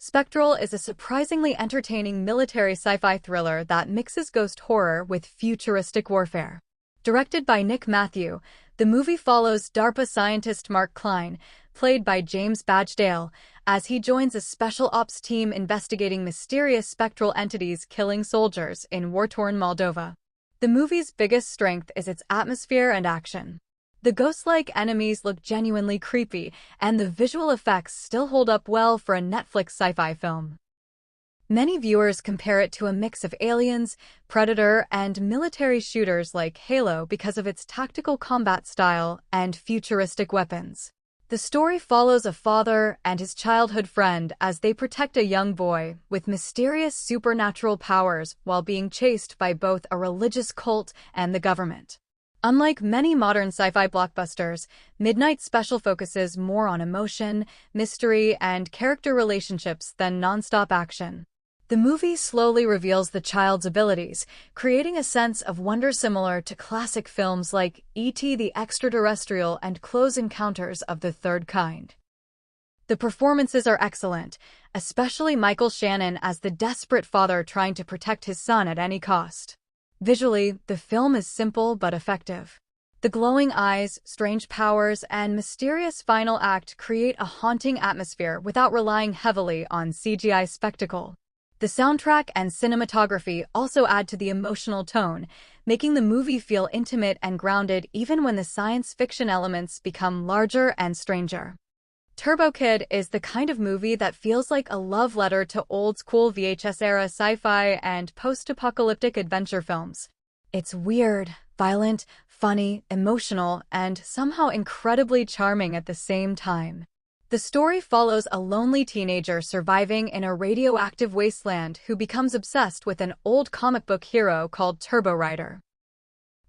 Spectral is a surprisingly entertaining military sci-fi thriller that mixes ghost horror with futuristic warfare. Directed by Nick Matthew, the movie follows DARPA scientist Mark Klein, played by James Badge Dale, as he joins a special ops team investigating mysterious spectral entities killing soldiers in war-torn Moldova. The movie's biggest strength is its atmosphere and action. The ghost-like enemies look genuinely creepy, and the visual effects still hold up well for a Netflix sci-fi film. Many viewers compare it to a mix of Aliens, Predator, and military shooters like Halo because of its tactical combat style and futuristic weapons. The story follows a father and his childhood friend as they protect a young boy with mysterious supernatural powers while being chased by both a religious cult and the government. Unlike many modern sci-fi blockbusters, Midnight Special focuses more on emotion, mystery, and character relationships than non-stop action. The movie slowly reveals the child's abilities, creating a sense of wonder similar to classic films like E.T. the Extraterrestrial and Close Encounters of the Third Kind. The performances are excellent, especially Michael Shannon as the desperate father trying to protect his son at any cost. Visually, the film is simple but effective. The glowing eyes, strange powers, and mysterious final act create a haunting atmosphere without relying heavily on CGI spectacle. The soundtrack and cinematography also add to the emotional tone, making the movie feel intimate and grounded even when the science fiction elements become larger and stranger. Turbo Kid is the kind of movie that feels like a love letter to old-school VHS-era sci-fi and post-apocalyptic adventure films. It's weird, violent, funny, emotional, and somehow incredibly charming at the same time. The story follows a lonely teenager surviving in a radioactive wasteland who becomes obsessed with an old comic book hero called Turbo Rider.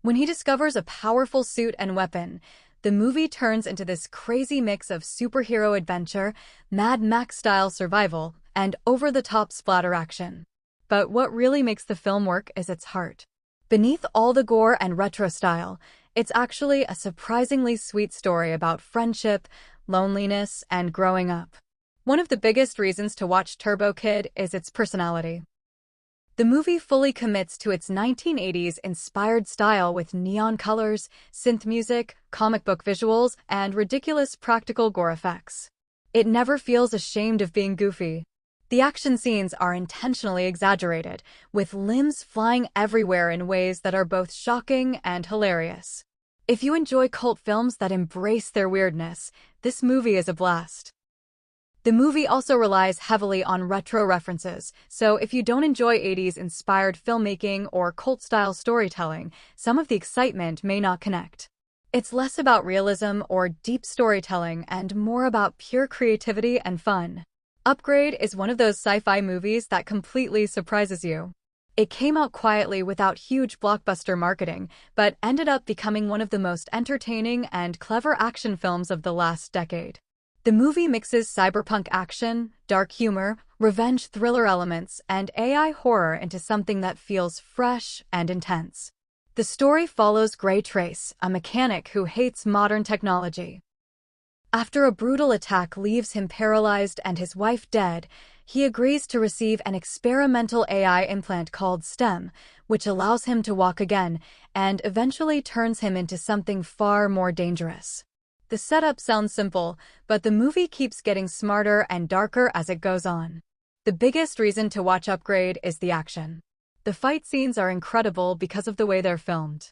When he discovers a powerful suit and weapon, the movie turns into this crazy mix of superhero adventure, Mad Max-style survival, and over-the-top splatter action. But what really makes the film work is its heart. Beneath all the gore and retro style, it's actually a surprisingly sweet story about friendship, loneliness, and growing up. One of the biggest reasons to watch Turbo Kid is its personality. The movie fully commits to its 1980s-inspired style with neon colors, synth music, comic book visuals, and ridiculous practical gore effects. It never feels ashamed of being goofy. The action scenes are intentionally exaggerated, with limbs flying everywhere in ways that are both shocking and hilarious. If you enjoy cult films that embrace their weirdness, this movie is a blast. The movie also relies heavily on retro references, so if you don't enjoy 80s-inspired filmmaking or cult-style storytelling, some of the excitement may not connect. It's less about realism or deep storytelling and more about pure creativity and fun. Upgrade is one of those sci-fi movies that completely surprises you. It came out quietly without huge blockbuster marketing, but ended up becoming one of the most entertaining and clever action films of the last decade. The movie mixes cyberpunk action, dark humor, revenge thriller elements, and AI horror into something that feels fresh and intense. The story follows Gray Trace, a mechanic who hates modern technology. After a brutal attack leaves him paralyzed and his wife dead, he agrees to receive an experimental AI implant called STEM, which allows him to walk again and eventually turns him into something far more dangerous. The setup sounds simple, but the movie keeps getting smarter and darker as it goes on. The biggest reason to watch Upgrade is the action. The fight scenes are incredible because of the way they're filmed.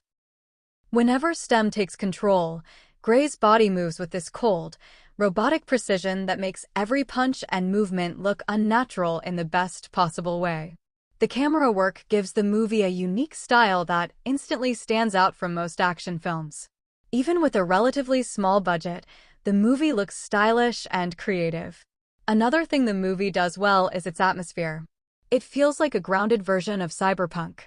Whenever STEM takes control, Gray's body moves with this cold, robotic precision that makes every punch and movement look unnatural in the best possible way. The camera work gives the movie a unique style that instantly stands out from most action films. Even with a relatively small budget, the movie looks stylish and creative. Another thing the movie does well is its atmosphere. It feels like a grounded version of Cyberpunk.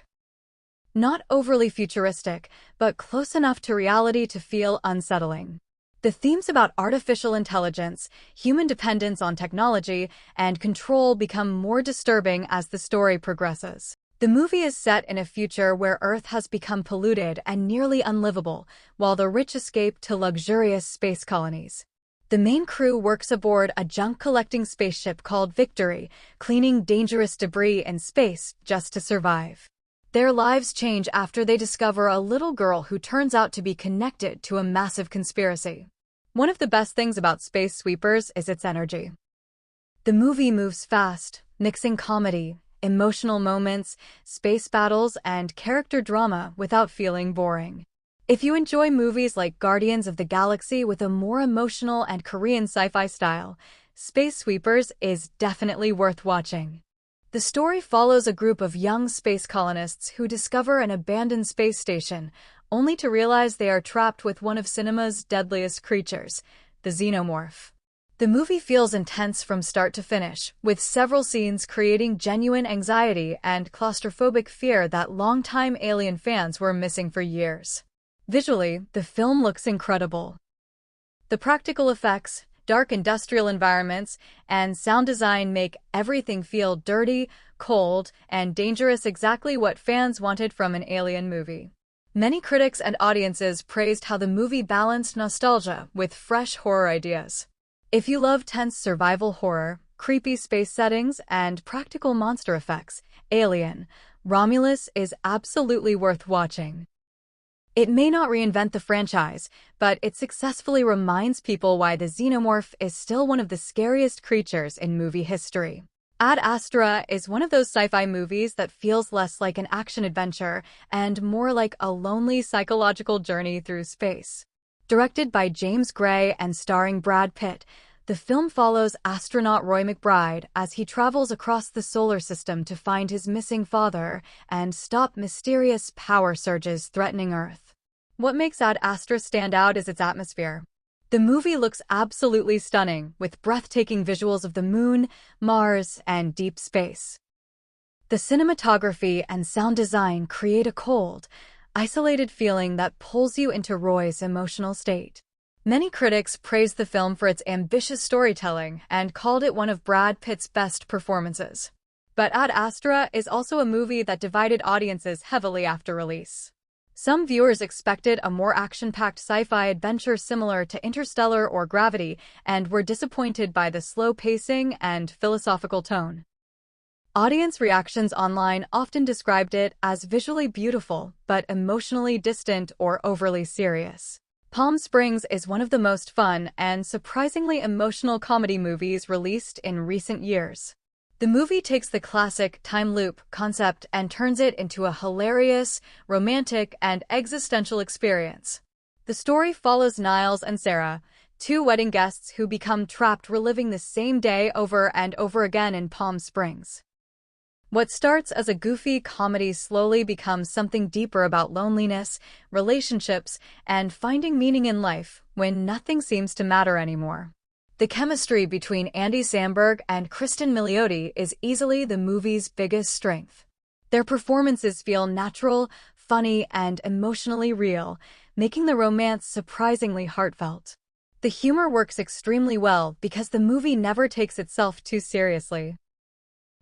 Not overly futuristic, but close enough to reality to feel unsettling. The themes about artificial intelligence, human dependence on technology, and control become more disturbing as the story progresses. The movie is set in a future where Earth has become polluted and nearly unlivable, while the rich escape to luxurious space colonies. The main crew works aboard a junk-collecting spaceship called Victory, cleaning dangerous debris in space just to survive. Their lives change after they discover a little girl who turns out to be connected to a massive conspiracy. One of the best things about Space Sweepers is its energy. The movie moves fast, mixing comedy, emotional moments, space battles, and character drama without feeling boring. If you enjoy movies like Guardians of the Galaxy with a more emotional and Korean sci-fi style, Space Sweepers is definitely worth watching. The story follows a group of young space colonists who discover an abandoned space station, only to realize they are trapped with one of cinema's deadliest creatures, the xenomorph. The movie feels intense from start to finish, with several scenes creating genuine anxiety and claustrophobic fear that longtime Alien fans were missing for years. Visually, the film looks incredible. The practical effects, dark industrial environments, and sound design make everything feel dirty, cold, and dangerous, exactly what fans wanted from an Alien movie. Many critics and audiences praised how the movie balanced nostalgia with fresh horror ideas. If you love tense survival horror, creepy space settings, and practical monster effects, Alien: Romulus is absolutely worth watching. It may not reinvent the franchise, but it successfully reminds people why the xenomorph is still one of the scariest creatures in movie history. Ad Astra is one of those sci-fi movies that feels less like an action-adventure and more like a lonely psychological journey through space. Directed by James Gray and starring Brad Pitt, the film follows astronaut Roy McBride as he travels across the solar system to find his missing father and stop mysterious power surges threatening Earth. What makes Ad Astra stand out is its atmosphere. The movie looks absolutely stunning, with breathtaking visuals of the moon, Mars, and deep space. The cinematography and sound design create a cold, isolated feeling that pulls you into Roy's emotional state. Many critics praised the film for its ambitious storytelling and called it one of Brad Pitt's best performances. But Ad Astra is also a movie that divided audiences heavily after release. Some viewers expected a more action-packed sci-fi adventure similar to Interstellar or Gravity and were disappointed by the slow pacing and philosophical tone. Audience reactions online often described it as visually beautiful but emotionally distant or overly serious. Palm Springs is one of the most fun and surprisingly emotional comedy movies released in recent years. The movie takes the classic time loop concept and turns it into a hilarious, romantic, and existential experience. The story follows Niles and Sarah, two wedding guests who become trapped reliving the same day over and over again in Palm Springs. What starts as a goofy comedy slowly becomes something deeper about loneliness, relationships, and finding meaning in life when nothing seems to matter anymore. The chemistry between Andy Samberg and Kristen Milioti is easily the movie's biggest strength. Their performances feel natural, funny, and emotionally real, making the romance surprisingly heartfelt. The humor works extremely well because the movie never takes itself too seriously.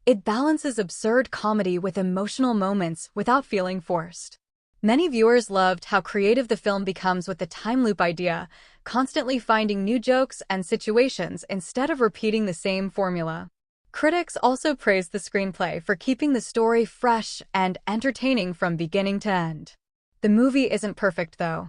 It balances absurd comedy with emotional moments without feeling forced. Many viewers loved how creative the film becomes with the time loop idea, constantly finding new jokes and situations instead of repeating the same formula. Critics also praised the screenplay for keeping the story fresh and entertaining from beginning to end. The movie isn't perfect, though.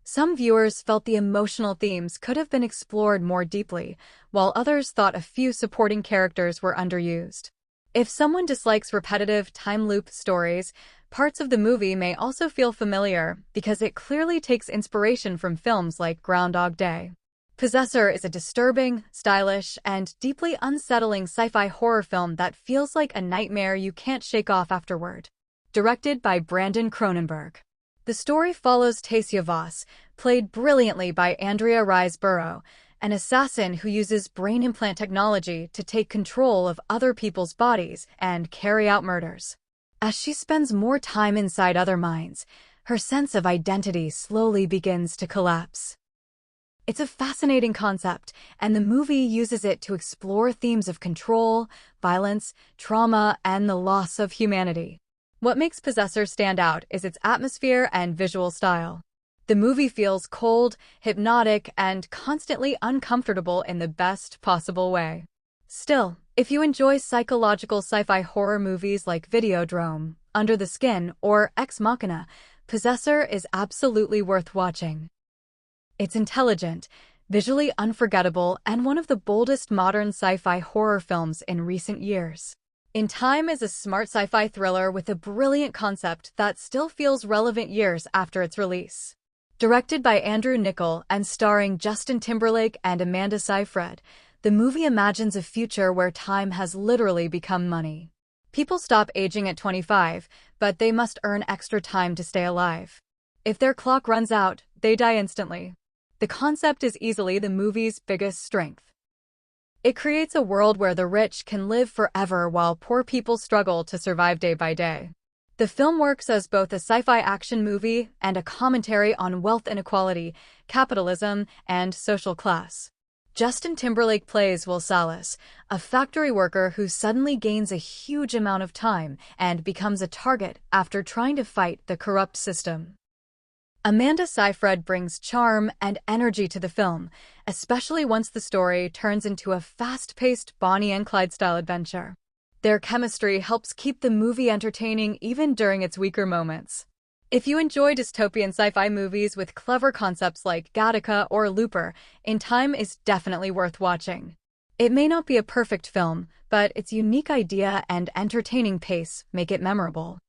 Some viewers felt the emotional themes could have been explored more deeply, while others thought a few supporting characters were underused. If someone dislikes repetitive time loop stories, parts of the movie may also feel familiar because it clearly takes inspiration from films like Groundhog Day. Possessor is a disturbing, stylish, and deeply unsettling sci-fi horror film that feels like a nightmare you can't shake off afterward. Directed by Brandon Cronenberg. The story follows Tasia Voss, played brilliantly by Andrea Riseborough, an assassin who uses brain implant technology to take control of other people's bodies and carry out murders. As she spends more time inside other minds, her sense of identity slowly begins to collapse. It's a fascinating concept, and the movie uses it to explore themes of control, violence, trauma, and the loss of humanity. What makes Possessor stand out is its atmosphere and visual style. The movie feels cold, hypnotic, and constantly uncomfortable in the best possible way. Still, if you enjoy psychological sci-fi horror movies like Videodrome, Under the Skin, or Ex Machina, Possessor is absolutely worth watching. It's intelligent, visually unforgettable, and one of the boldest modern sci-fi horror films in recent years. In Time is a smart sci-fi thriller with a brilliant concept that still feels relevant years after its release. Directed by Andrew Niccol and starring Justin Timberlake and Amanda Seyfried, the movie imagines a future where time has literally become money. People stop aging at 25, but they must earn extra time to stay alive. If their clock runs out, they die instantly. The concept is easily the movie's biggest strength. It creates a world where the rich can live forever while poor people struggle to survive day by day. The film works as both a sci-fi action movie and a commentary on wealth inequality, capitalism, and social class. Justin Timberlake plays Will Salas, a factory worker who suddenly gains a huge amount of time and becomes a target after trying to fight the corrupt system. Amanda Seyfried brings charm and energy to the film, especially once the story turns into a fast-paced Bonnie and Clyde-style adventure. Their chemistry helps keep the movie entertaining even during its weaker moments. If you enjoy dystopian sci-fi movies with clever concepts like Gattaca or Looper, In Time is definitely worth watching. It may not be a perfect film, but its unique idea and entertaining pace make it memorable.